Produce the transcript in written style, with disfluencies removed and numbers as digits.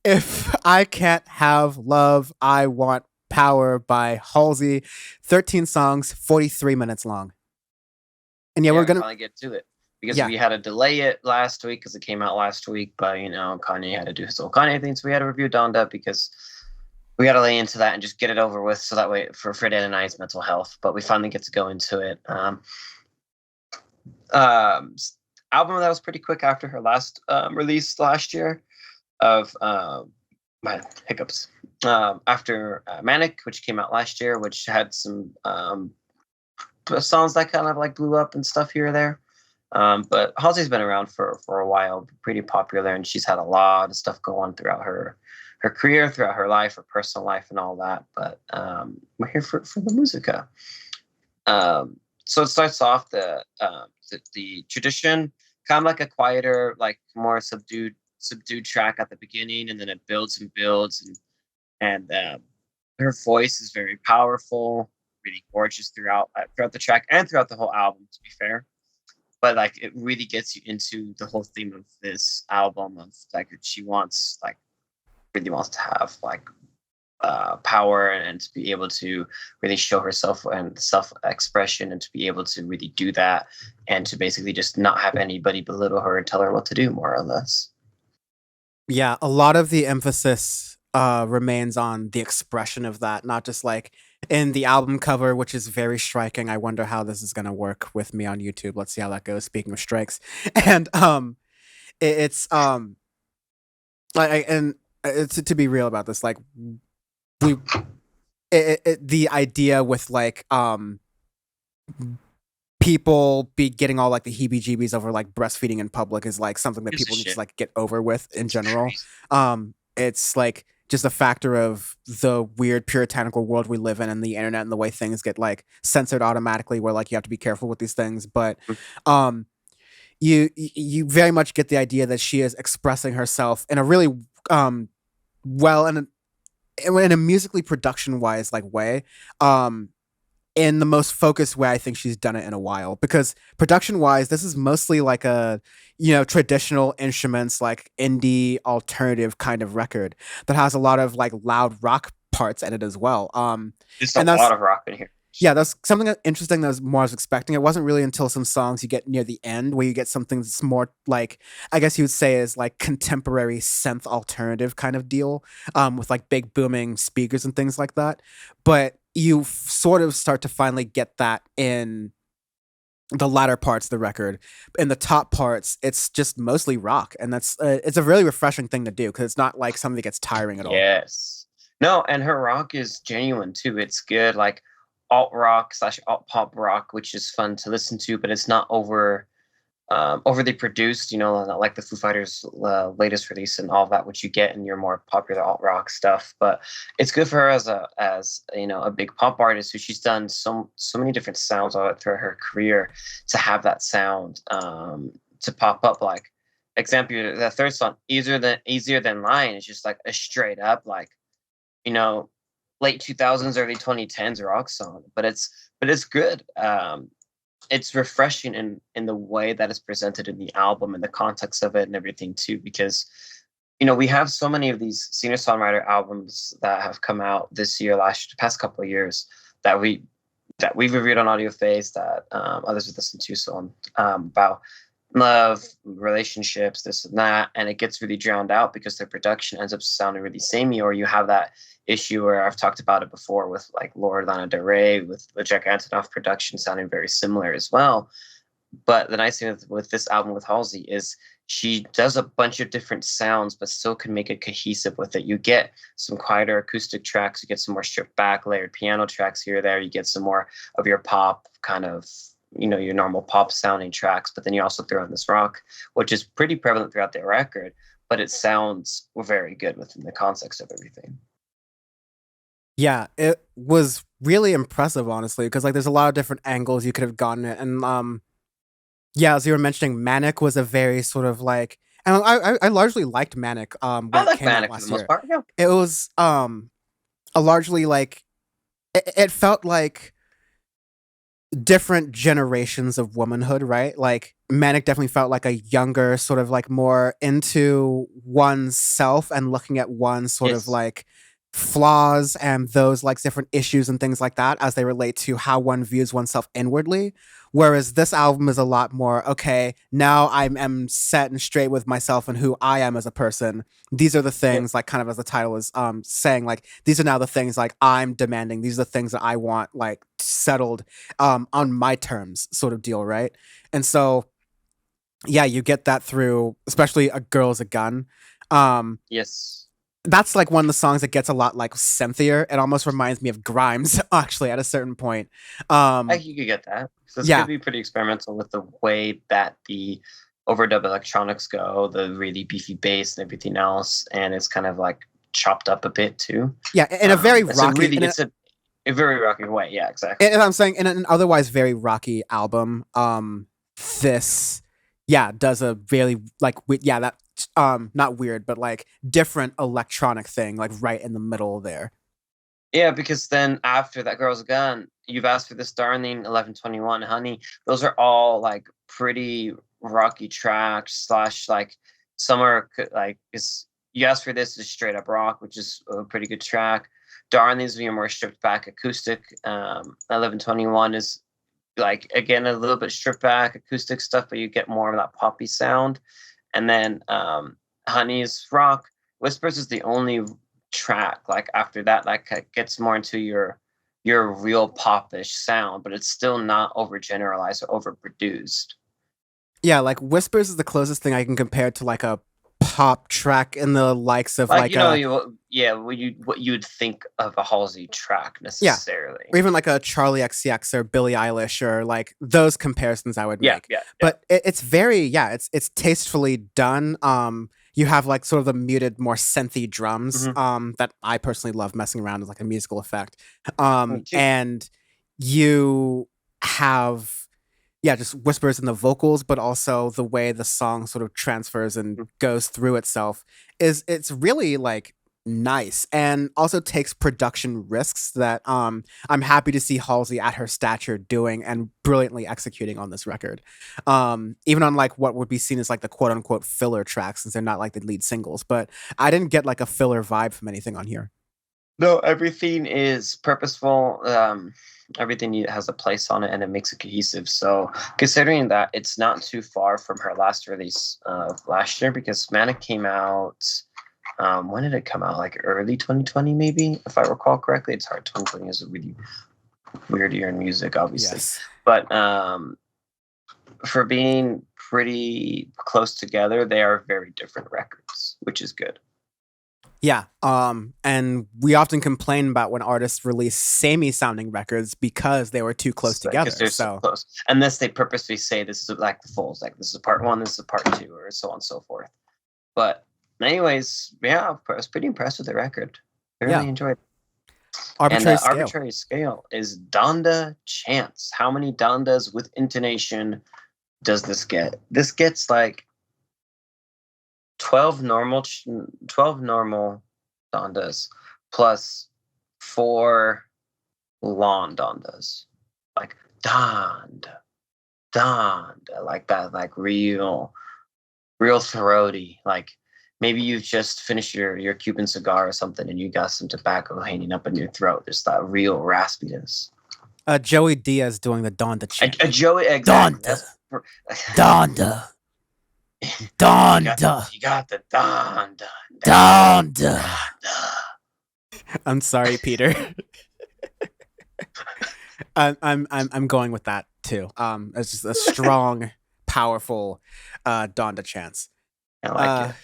If I Can't Have Love, I Want Power by Halsey. 13 songs, 43 minutes long. And yeah, Yeah, we're we gonna finally get to it because yeah. we had to delay it last week because it came out last week, but Kanye had to do his whole Kanye thing, so we had to review Donda because we got to lay into that and just get it over with, so that way for Dan and I's mental health. But we finally get to go into it. Um, Album that was pretty quick after her last release last year of my hiccups. After Manic, which came out last year, which had some songs that kind of like blew up and stuff here or there. But Halsey's been around for a while, pretty popular, and she's had a lot of stuff go on throughout her career, throughout her life, her personal life, and all that. But we're here for the musica. So it starts off the tradition, kind of like a quieter, like more subdued track at the beginning, and then it builds and builds, and her voice is very powerful, really gorgeous throughout the track and throughout the whole album. To be fair, but like it really gets you into the whole theme of this album of like she wants like really wants to have like power and to be able to really show herself and self expression and to be able to really do that and to basically just not have anybody belittle her and tell her what to do, more or less. Yeah, a lot of the emphasis remains on the expression of that, not just like in the album cover, which is very striking. I wonder how this is gonna work with me on YouTube. Let's see how that goes. Speaking of strikes, and it's like and it's to be real about this, like we the idea with like people be getting all like the heebie-jeebies over like breastfeeding in public is like something that Gives a people need to shit. like get over with in It's general. crazy. It's like just a factor of the weird puritanical world we live in and the internet and the way things get like censored automatically where like you have to be careful with these things. But um you very much get the idea that she is expressing herself in a really well and in a musically production wise like way. Um in the most focused way I think she's done it in a while. Because production wise, this is mostly like a traditional instruments like indie alternative kind of record that has a lot of like loud rock parts in it as well. There's a And lot that's of rock in here. yeah, that's something interesting that was more I was expecting. It wasn't really until some songs you get near the end where you get something that's more like I guess you would say is like contemporary synth alternative kind of deal, with like big booming speakers and things like that. But you sort of start to finally get that in the latter parts of the record. In the top parts, it's just mostly rock, and that's it's a really refreshing thing to do because it's not like something that gets tiring at all. Yes. No, and her rock is genuine too. It's good, like alt rock slash alt pop rock, which is fun to listen to, but it's not overly produced. Not like the Foo Fighters' latest release and all that, which you get in your more popular alt rock stuff. But it's good for her as a big pop artist who she's done so many different sounds all throughout her career to have that sound to pop up like. Example, the third song, easier than Lying, is just like a straight up like you know, late 2000s, early 2010s rock song, but it's good. It's refreshing in the way that it's presented in the album and the context of it and everything too, because we have so many of these singer songwriter albums that have come out this year, past couple of years that we've reviewed on Audioface that others have listened to, so on about love, relationships, this and that, and it gets really drowned out because their production ends up sounding really samey, or you have that issue where I've talked about it before with like Lord Lana Del Rey with the Jack Antonoff production sounding very similar as well. But the nice thing with this album with Halsey is she does a bunch of different sounds, but still can make it cohesive with it. You get some quieter acoustic tracks, you get some more stripped back, layered piano tracks here or there, you get some more of your pop kind of your normal pop sounding tracks, but then you also throw in this rock, which is pretty prevalent throughout the record, but it sounds very good within the context of everything. Yeah, it was really impressive, honestly, because like there's a lot of different angles you could have gotten it, and yeah, as you were mentioning, Manic was a very sort of like, and I largely liked Manic when I it like came out Manic for the last most year. part. Yeah. It was a largely like it felt like different generations of womanhood, right? Like Manic definitely felt like a younger, sort of like more into one's self and looking at one's sort of Yes. like flaws and those like different issues and things like that as they relate to how one views oneself inwardly. Whereas this album is a lot more, okay, now I am set and straight with myself and who I am as a person. These are the Yep. things, like kind of as the title is saying, like these are now the things like I'm demanding. These are the things that I want like settled on my terms, sort of deal, right? And so yeah, you get that through, especially A Girl's a Gun. Um, Yes. that's like one of the songs that gets a lot like synthier. It almost reminds me of Grimes, actually, at a certain point. I Um, think you could get that. So this could yeah, be pretty experimental with the way that the overdub electronics go, the really beefy bass and everything else, and it's kind of like chopped up a bit too. yeah, in a very It's a rocky, really it's a very rocky way. Yeah, exactly. and I'm saying in an otherwise very rocky album, this, yeah, does a really like, yeah, that, not weird, but like different electronic thing, like right in the middle there. Yeah, because then after that girl's gone, you've asked for this darling 1121 honey. Those are all like pretty rocky tracks slash like some are like is you asked for this is straight up rock, which is a pretty good track. Darling's being more stripped back acoustic. 1121 is like again a little bit stripped back acoustic stuff, but you get more of that poppy sound. And then Honey's rock. Whispers is the only track like after that like gets more into your real popish sound, but it's still not overgeneralized or overproduced. Yeah, like Whispers is the closest thing I can compare to like a pop track in the likes of Like like a, yeah, what you'd think of a Halsey track yeah, necessarily. or even like a Charlie XCX or Billie Eilish or like those comparisons I would Yeah, make. yeah, yeah. But it's very, yeah, it's tastefully done. You have like sort of the muted, more synthy drums Mm-hmm. that I personally love messing around as like a musical effect. Me too. And you have, yeah, just whispers in the vocals, but also the way the song sort of transfers and goes through itself is, it's really like nice and also takes production risks that I'm happy to see Halsey at her stature doing and brilliantly executing on this record. Even on like what would be seen as like the quote unquote filler tracks, since they're not like the lead singles, but I didn't get like a filler vibe from anything on here. No, everything is purposeful. Everything has a place on it, and it makes it cohesive. So, considering that it's not too far from her last release last year, because Manic came out. When did it come out? Like early 2020, maybe, if I recall correctly. It's hard. 2020 is a really weird year in music, obviously, Yes. but for being pretty close together, they are very different records, which is good. Yeah. And we often complain about when artists release samey sounding records because they were too close Because together. they're so So close, unless they purposely say this is like the fulls, like this is part one, this is part two, or so on and so forth. But anyways, yeah, I was pretty impressed with the record. I yeah, really enjoyed it. And arbitrary scale. arbitrary scale is Donda chants. How many Dondas with intonation does this get? This gets like 12 normal 12 normal Dondas plus 4 lawn Dondas. Like Donda, Donda, like that, like real throaty. Like maybe you've just finished your Cuban cigar or something and you got some tobacco hanging up in your throat. There's that real raspiness. Joey Diaz doing the Donda chant. A Joey, exactly. Donda, Donda, Donda, you got the Donda, Donda. Donda. I'm sorry, Peter. I'm going with that too. It's just a strong, powerful Donda chants. I like it.